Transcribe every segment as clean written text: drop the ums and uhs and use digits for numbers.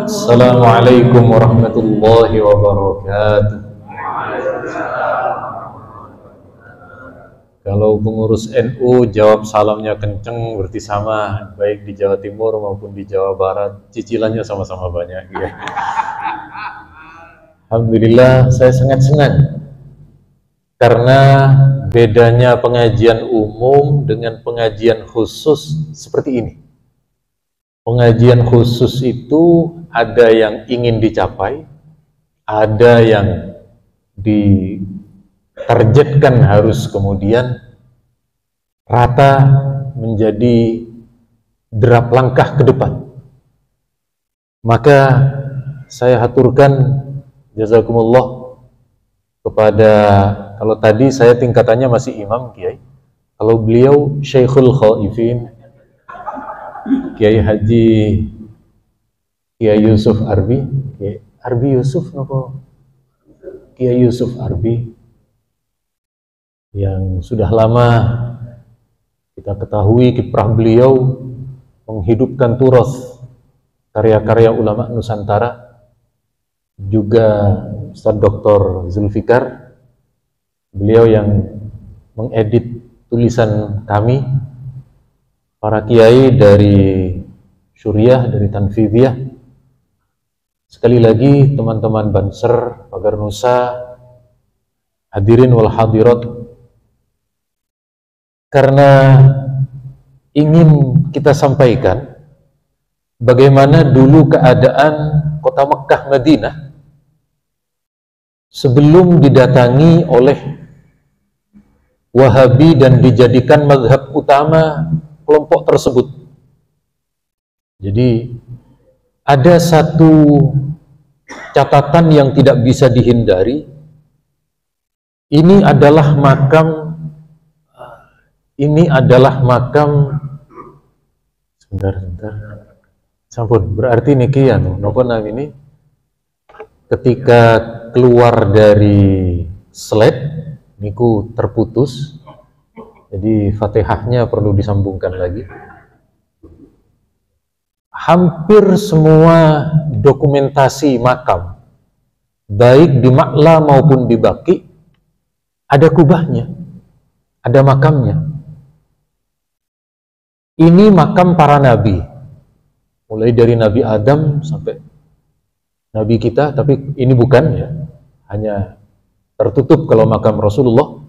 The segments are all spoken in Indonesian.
Assalamualaikum warahmatullahi wabarakatuh. Kalau pengurus NU jawab salamnya kenceng berarti sama, baik di Jawa Timur maupun di Jawa Barat, cicilannya sama-sama banyak ya. Alhamdulillah, saya sangat senang karena bedanya pengajian umum dengan pengajian khusus seperti ini. Pengajian khusus itu ada yang ingin dicapai, ada yang ditargetkan harus kemudian rata menjadi derap langkah ke depan. Maka saya haturkan jazakumullah kepada, kalau tadi saya tingkatannya masih imam Kiai, kalau beliau Syekhul Khaifin Kiai Haji Kiai Yusuf Arbi, Kiai Arbi Yusuf nopo? Kiai Yusuf Arbi yang sudah lama kita ketahui kiprah beliau menghidupkan turas karya-karya ulama Nusantara, juga Ustaz Dr. Zulfikar, beliau yang mengedit tulisan kami para kiai dari Syuriah, dari Tanfidiyah. Sekali lagi teman-teman Banser, Pagar Nusa, hadirin wal hadirat, karena ingin kita sampaikan bagaimana dulu keadaan kota Mekah Madinah sebelum didatangi oleh Wahabi dan dijadikan mazhab utama kelompok tersebut. Jadi ada satu catatan yang tidak bisa dihindari. Ini adalah makam sebentar. Sampun, berarti niki anu napa namanya, ketika keluar dari slide niku terputus. Jadi Fatihahnya perlu disambungkan lagi. Hampir semua dokumentasi makam, baik di Ma'la maupun di Baqi, ada kubahnya, ada makamnya. Ini makam para nabi, mulai dari Nabi Adam sampai Nabi kita, tapi ini bukan ya, hanya tertutup kalau makam Rasulullah,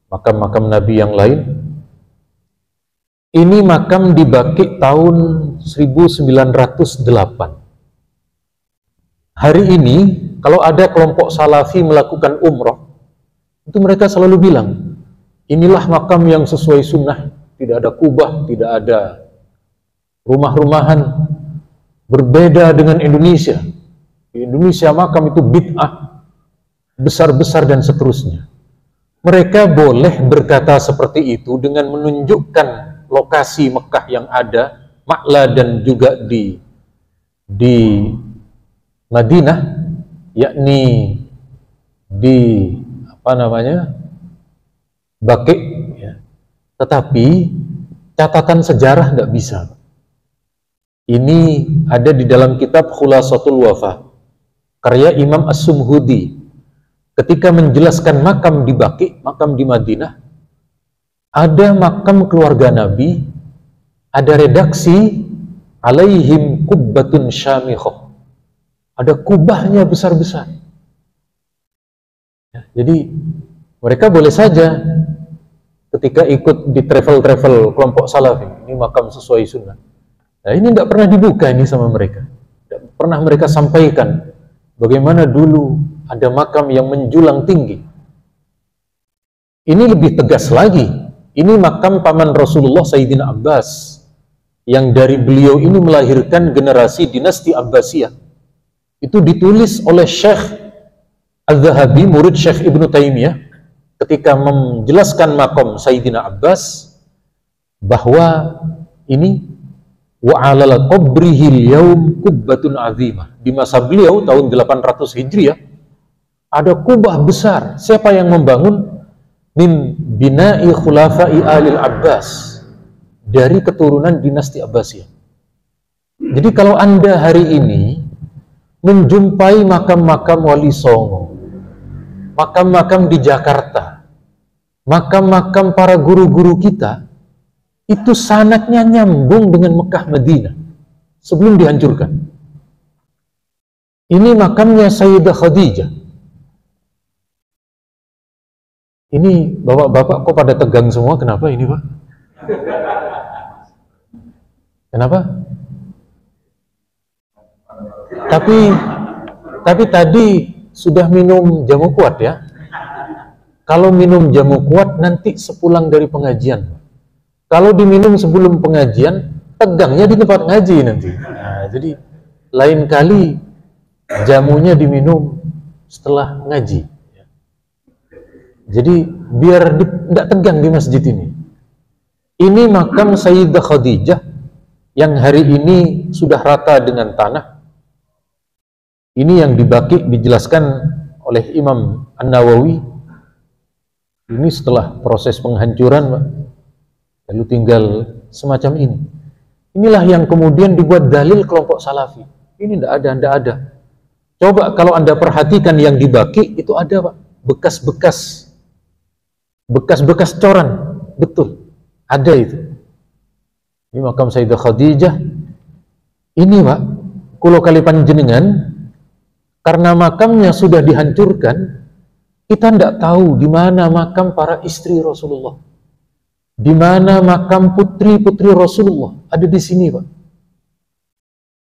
makam-makam Nabi yang lain. Ini makam di Baqi tahun 1908. Hari ini kalau ada kelompok Salafi melakukan umroh, itu mereka selalu bilang, inilah makam yang sesuai sunnah, tidak ada kubah, tidak ada rumah-rumahan, berbeda dengan Indonesia. Di Indonesia makam itu bid'ah, besar-besar dan seterusnya. Mereka boleh berkata seperti itu dengan menunjukkan lokasi Mekah yang ada, Ma'la dan juga di Madinah, yakni di Baqi ya. Tetapi catatan sejarah tidak bisa. Ini ada di dalam kitab Khulasatul Wafa karya Imam As-Sumhudi. Ketika menjelaskan makam di Baqi, makam di Madinah, ada makam keluarga Nabi, ada redaksi alaihim kubbatun syamikhah, ada kubahnya besar-besar. Ya, jadi mereka boleh saja ketika ikut di travel-travel kelompok Salafi, ini makam sesuai sunnah. Nah, ini tidak pernah dibuka ini sama mereka, tidak pernah mereka sampaikan bagaimana dulu ada makam yang menjulang tinggi. Ini lebih tegas lagi. Ini makam paman Rasulullah Sayyidina Abbas, yang dari beliau ini melahirkan generasi dinasti Abbasiyah. Itu ditulis oleh Syekh Al-Zahabi, murid Syekh Ibnu Taimiyah, ketika menjelaskan makam Sayyidina Abbas, bahwa ini wa 'alal qabrihil yaum kubbatun 'azimah. Di masa beliau tahun 800 Hijriah ada kubah besar. Siapa yang membangun? Min bina'i khulafai alil Abbas, dari keturunan dinasti Abbasiyah. Jadi kalau Anda hari ini menjumpai makam-makam Wali Songo, makam-makam di Jakarta, makam-makam para guru-guru kita, itu sanadnya nyambung dengan Mekah Madinah sebelum dihancurkan. Ini makamnya Sayyidah Khadijah. Ini bapak-bapak kok pada tegang semua, kenapa ini Pak? Kenapa? Tapi tadi sudah minum jamu kuat ya. Kalau minum jamu kuat nanti sepulang dari pengajian. Kalau diminum sebelum pengajian, tegangnya di tempat ngaji nanti. Nah, jadi lain kali jamunya diminum setelah ngaji. Jadi biar tidak tegang di masjid ini. Ini makam Sayyidah Khadijah yang hari ini sudah rata dengan tanah. Ini yang dibaki dijelaskan oleh Imam An-Nawawi. Ini setelah proses penghancuran, Pak. Lalu tinggal semacam ini. Inilah yang kemudian dibuat dalil kelompok Salafi. Ini tidak ada. Coba kalau Anda perhatikan yang dibaki itu ada, Pak. Bekas-bekas coran, betul, ada itu. Ini makam Sayyidah Khadijah. Ini Pak, kulo kali panjenengan, karena makamnya sudah dihancurkan, kita tidak tahu di mana makam para istri Rasulullah, di mana makam putri-putri Rasulullah. Ada di sini Pak.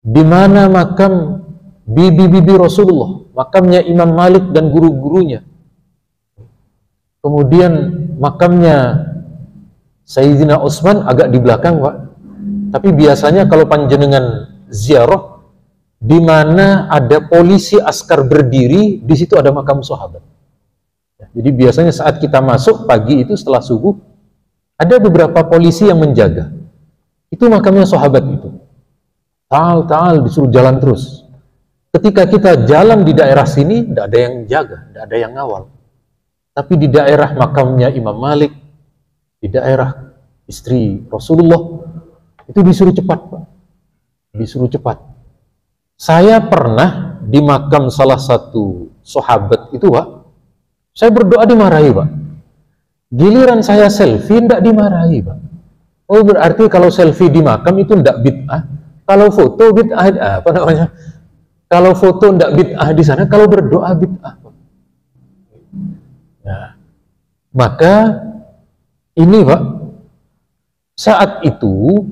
Di mana makam bibi-bibi Rasulullah, makamnya Imam Malik dan guru-gurunya. Kemudian makamnya Sayyidina Utsman agak di belakang, Pak. Tapi biasanya kalau panjenengan ziarah, di mana ada polisi askar berdiri, di situ ada makam sahabat. Jadi biasanya saat kita masuk pagi itu setelah subuh, ada beberapa polisi yang menjaga. Itu makamnya sahabat itu. Ta'al disuruh jalan terus. Ketika kita jalan di daerah sini, tidak ada yang jaga, tidak ada yang ngawal. Tapi di daerah makamnya Imam Malik, di daerah istri Rasulullah, itu disuruh cepat, Pak. Disuruh cepat. Saya pernah di makam salah satu sahabat itu, Pak, saya berdoa dimarahi, Pak. Giliran saya selfie, tidak dimarahi, Pak. Oh, berarti kalau selfie di makam itu tidak bid'ah. Kalau foto bid'ah, apa namanya? Kalau foto tidak bid'ah di sana, kalau berdoa bid'ah, Pak. Nah, maka ini Pak, saat itu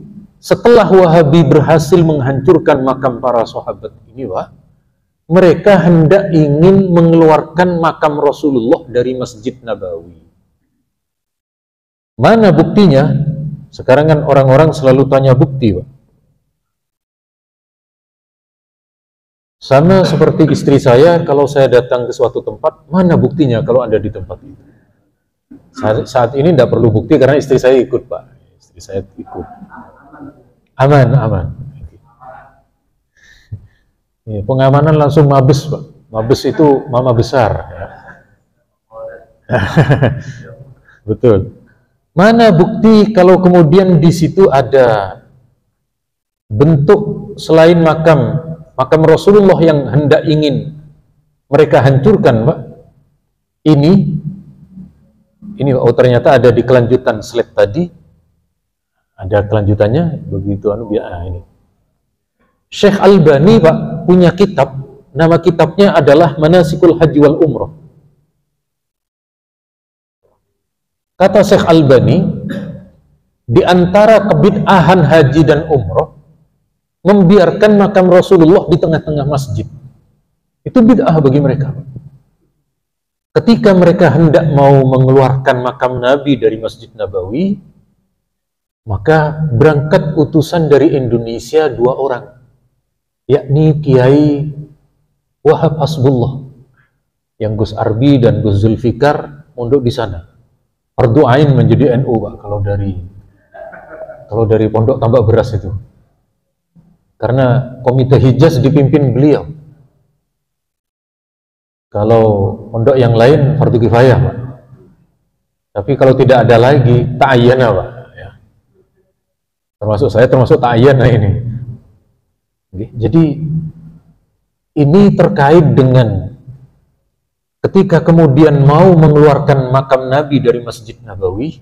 setelah Wahabi berhasil menghancurkan makam para sahabat ini Pak, mereka hendak ingin mengeluarkan makam Rasulullah dari Masjid Nabawi. Mana buktinya? Sekarang kan orang-orang selalu tanya bukti Pak. Sama seperti istri saya, kalau saya datang ke suatu tempat, mana buktinya kalau Anda di tempat itu? Saat ini tidak perlu bukti karena istri saya ikut, Pak. Istri saya ikut. Aman. Ya, pengamanan langsung mabes, Pak. Mabes itu mama besar. Ya. Betul. Mana bukti kalau kemudian di situ ada bentuk selain makam Rasulullah yang hendak ingin mereka hancurkan, Pak. Ini oh ternyata ada di kelanjutan slide tadi. Ada kelanjutannya begitu ini. Syekh Albani, Pak, punya kitab, nama kitabnya adalah Manasikul Haji wal Umrah. Kata Syekh Albani, di antara kebid'ahan haji dan umrah, membiarkan makam Rasulullah di tengah-tengah masjid. Itu bid'ah bagi mereka. Ketika mereka hendak mau mengeluarkan makam Nabi dari Masjid Nabawi, maka berangkat utusan dari Indonesia 2 orang, yakni Kiai Wahab Hasbullah, yang Gus Arbi dan Gus Zulfikar mondok di sana. Fardu ain menjadi NU, Pak, kalau dari Pondok Tambak Beras itu. Karena komite Hijaz dipimpin beliau. Kalau pondok yang lain fardu kifayah, Pak. Tapi kalau tidak ada lagi ta'ayyana, Pak. Ya. Termasuk saya, termasuk ta'yan ini. Jadi ini terkait dengan ketika kemudian mau mengeluarkan makam Nabi dari Masjid Nabawi,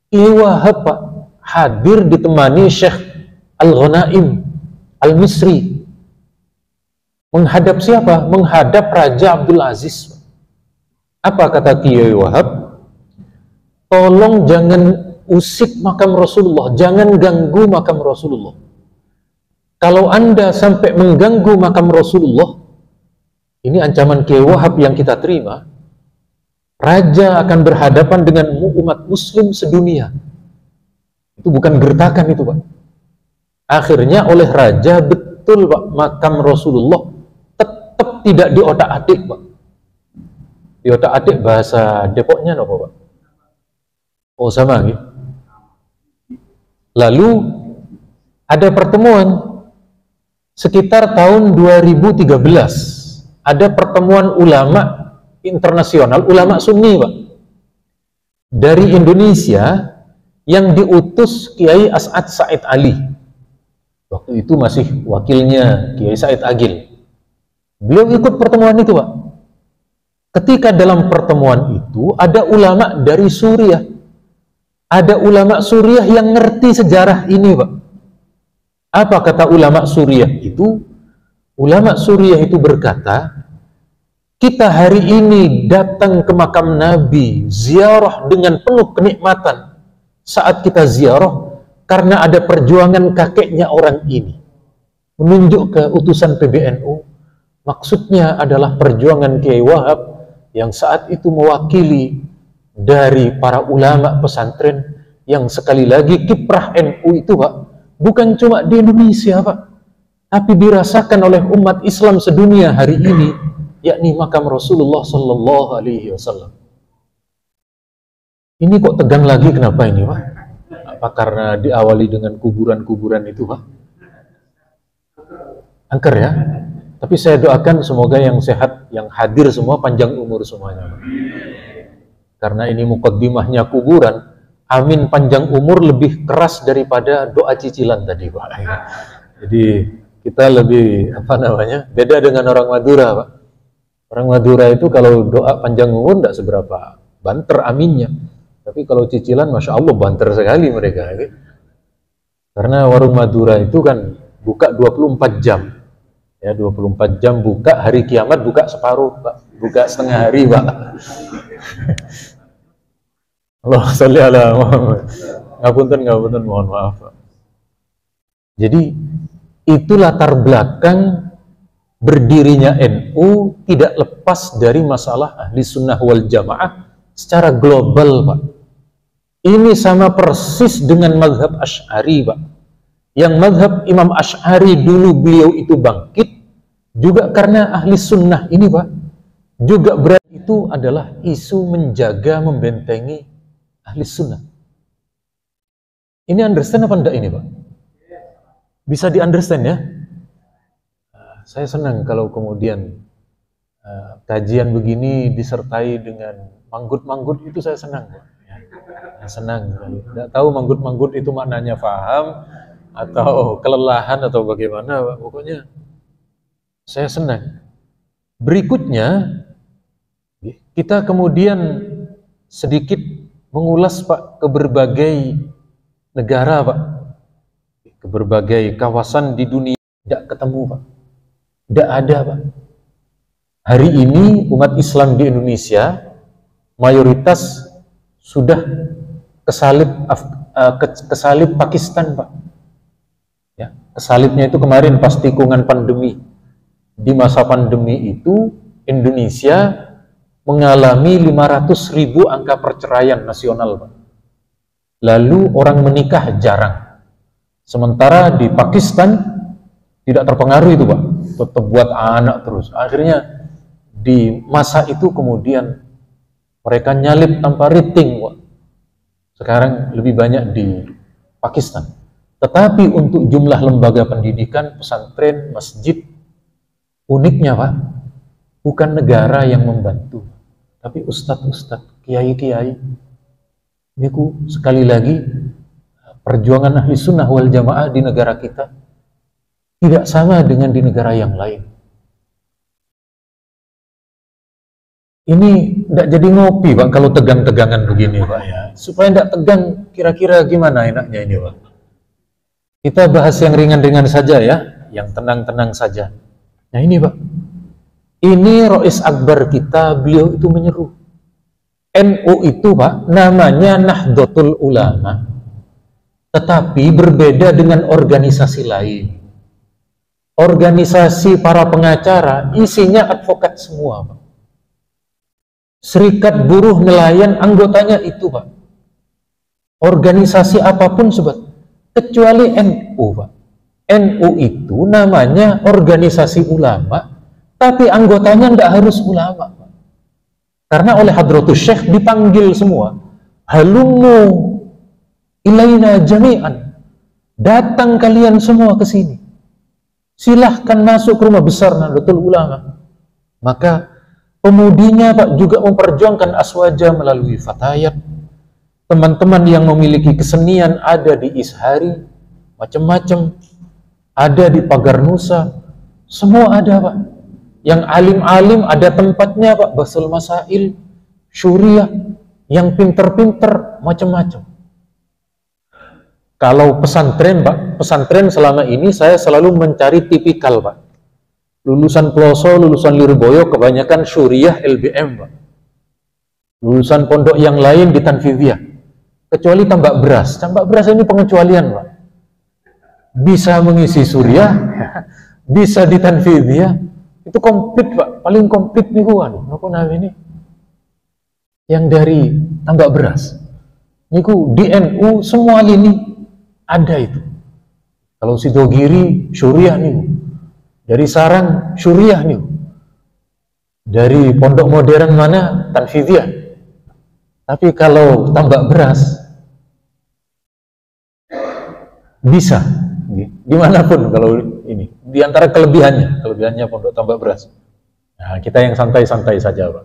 Kiai Wahab Pak hadir ditemani Syekh Al-Ghanaim Al-Misri. Menghadap siapa? Menghadap Raja Abdul Aziz. Apa kata Kiai Wahab? Tolong jangan usik makam Rasulullah, jangan ganggu makam Rasulullah. Kalau Anda sampai mengganggu makam Rasulullah, ini ancaman Kiai Wahab yang kita terima, Raja akan berhadapan dengan umat muslim sedunia. Itu bukan gertakan itu Pak. Akhirnya oleh Raja, betul Pak, makam Rasulullah tetap tidak diotak-atik Pak. Diotak-atik bahasa Depoknya apa Pak? Oh sama gitu. Lalu ada pertemuan sekitar tahun 2013. Ada pertemuan ulama internasional, ulama Sunni Pak, dari Indonesia yang diutus Kiai As'ad Said Ali. Waktu itu masih wakilnya Kiai Said Agil. Beliau ikut pertemuan itu Pak. Ketika dalam pertemuan itu ada ulama dari Suriah. Ada ulama Suriah yang ngerti sejarah ini Pak. Apa kata ulama Suriah itu? Ulama Suriah itu berkata, kita hari ini datang ke makam Nabi, ziarah dengan penuh kenikmatan. Saat kita ziarah, karena ada perjuangan kakeknya orang ini. Menunjuk ke utusan PBNU, maksudnya adalah perjuangan Kiai Wahab yang saat itu mewakili dari para ulama pesantren yang sekali lagi kiprah NU itu Pak, bukan cuma di Indonesia Pak, tapi dirasakan oleh umat Islam sedunia hari ini, yakni makam Rasulullah Sallallahu Alaihi Wasallam. Ini kok tegang lagi, kenapa ini Pak? Apa karena diawali dengan kuburan-kuburan itu Pak? Angker ya? Tapi saya doakan semoga yang sehat, yang hadir semua panjang umur semuanya Pak. Karena ini mukaddimahnya kuburan, amin panjang umur lebih keras daripada doa cicilan tadi Pak. Jadi kita lebih beda dengan orang Madura Pak. Orang Madura itu kalau doa panjang umur tidak seberapa banter aminnya, tapi kalau cicilan Masya Allah banter sekali mereka. Karena warung Madura itu kan buka 24 jam ya, 24 jam buka, hari kiamat buka separuh Pak, buka setengah hari Pak. Allah sholli ala Muhammad. Ngapunten, mohon maaf Pak. Jadi itu latar belakang berdirinya NU tidak lepas dari masalah ahli sunnah wal jamaah secara global Pak. Ini sama persis dengan mazhab Asy'ari Pak. Yang mazhab Imam Asy'ari dulu beliau itu bangkit juga karena ahli sunnah ini Pak. Juga berarti itu adalah isu menjaga, membentengi ahli sunnah. Ini understand apa enggak ini Pak? Bisa di-understand ya? Saya senang kalau kemudian kajian begini disertai dengan manggut-manggut, itu saya senang Pak. Ya, senang. Tidak tahu manggut-manggut itu maknanya paham atau kelelahan atau bagaimana Pak. Pokoknya saya senang. Berikutnya kita kemudian sedikit mengulas Pak ke berbagai negara Pak, ke berbagai kawasan di dunia. Tidak ketemu Pak, tidak ada Pak. Hari ini umat Islam di Indonesia mayoritas sudah kesalib Pakistan Pak. Ya, kesalibnya itu kemarin pas tikungan pandemi. Di masa pandemi itu Indonesia mengalami 500.000 angka perceraian nasional Pak. Lalu orang menikah jarang. Sementara di Pakistan tidak terpengaruh itu Pak, tetap buat anak terus. Akhirnya di masa itu kemudian mereka nyalip tanpa rating Pak. Sekarang lebih banyak di Pakistan. Tetapi untuk jumlah lembaga pendidikan, pesantren, masjid, uniknya Pak, bukan negara yang membantu, tapi ustadz-ustadz, kiai-kiai. Ini sekali lagi perjuangan ahli sunnah wal jamaah di negara kita tidak sama dengan di negara yang lain. Ini tidak jadi ngopi Pak kalau tegang-tegangan begini Pak ya. Supaya tidak tegang, kira-kira gimana enaknya ini Pak? Kita bahas yang ringan-ringan saja ya, yang tenang-tenang saja. Nah ini Pak, ini Rois Akbar kita, beliau itu menyeru. NU itu Pak, namanya Nahdlatul Ulama. Tetapi berbeda dengan organisasi lain. Organisasi para pengacara, isinya advokat semua Pak. Serikat Buruh Nelayan, anggotanya itu Pak. Organisasi apapun sobat, kecuali NU Pak. NU itu namanya organisasi ulama, tapi anggotanya tidak harus ulama Pak. Karena oleh Hadratus Syekh dipanggil semua, halumu ilaina jami'an, datang kalian semua ke sini, silahkan masuk ke rumah besar Nahdlatul Ulama. Maka pemudinya Pak juga memperjuangkan aswaja melalui fatayat. Teman-teman yang memiliki kesenian ada di Ishari, macam-macam, ada di Pagar Nusa, semua ada Pak. Yang alim-alim ada tempatnya Pak, Basul Masail, Syuriah, yang pinter-pinter, macam-macam. Kalau pesantren Pak, pesantren selama ini saya selalu mencari tipikal Pak. Lulusan Ploso, lulusan Lirboyo, kebanyakan Syuriah, LBM Pak. Lulusan pondok yang lain di Tanfidiyah. Kecuali Tambak Beras. Tambak Beras ini pengecualian Pak. Bisa mengisi Syuriah, bisa di Tanfidiyah. Itu komplit Pak, paling komplit nih Huan. Apa namanya ini? Yang dari Tambak Beras. Niku di NU semua lini ada itu. Kalau Sidogiri Syuriah nih. Dari Sarang Syuriah nih. Dari pondok modern mana Tanfidiyah. Tapi kalau Tambak Beras bisa dimanapun kalau ini. Di antara kelebihannya pondok Tambak Beras. Nah, kita yang santai-santai saja Pak.